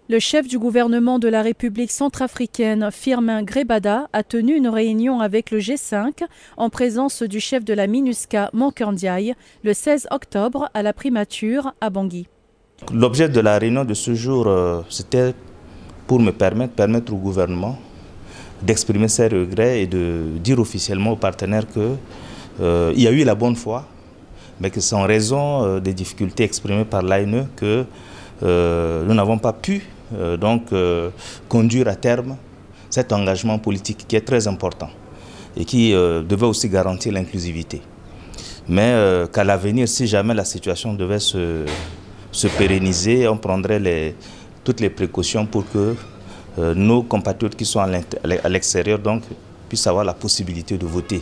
Le chef du gouvernement de la République centrafricaine, Firmin Grebada, a tenu une réunion avec le G5 en présence du chef de la MINUSCA, Mankeur Ndiaye, le 16 octobre à la primature à Bangui. L'objet de la réunion de ce jour, c'était pour permettre au gouvernement d'exprimer ses regrets et de dire officiellement aux partenaires qu'il y a eu la bonne foi, mais que c'est en raison des difficultés exprimées par l'ANE que nous n'avons pas pu conduire à terme cet engagement politique qui est très important et qui devait aussi garantir l'inclusivité. Mais qu'à l'avenir, si jamais la situation devait se pérenniser, on prendrait toutes les précautions pour que nos compatriotes qui sont à l'extérieur puissent avoir la possibilité de voter.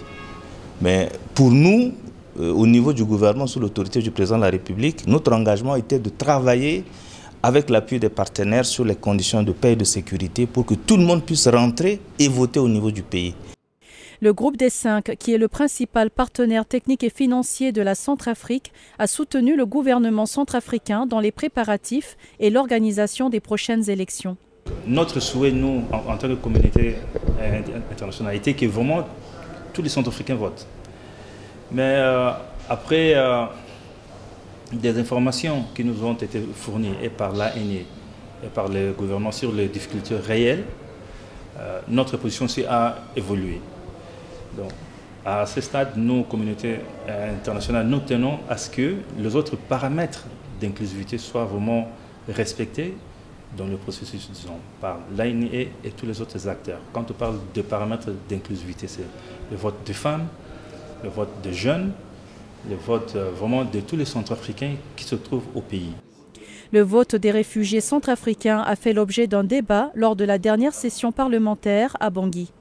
Mais pour nous, au niveau du gouvernement, sous l'autorité du président de la République, notre engagement était de travailler avec l'appui des partenaires sur les conditions de paix et de sécurité pour que tout le monde puisse rentrer et voter au niveau du pays. Le groupe des 5, qui est le principal partenaire technique et financier de la Centrafrique, a soutenu le gouvernement centrafricain dans les préparatifs et l'organisation des prochaines élections. Notre souhait, nous, en tant que communauté internationale, était que vraiment tous les Centrafricains votent. Mais après des informations qui nous ont été fournies et par l'ANE et par le gouvernement sur les difficultés réelles, notre position aussi a évolué. Donc, à ce stade, nous, communauté internationale, nous tenons à ce que les autres paramètres d'inclusivité soient vraiment respectés dans le processus, disons, par l'ANE et tous les autres acteurs. Quand on parle de paramètres d'inclusivité, c'est le vote des femmes, le vote des jeunes, le vote vraiment de tous les Centrafricains qui se trouvent au pays. Le vote des réfugiés centrafricains a fait l'objet d'un débat lors de la dernière session parlementaire à Bangui.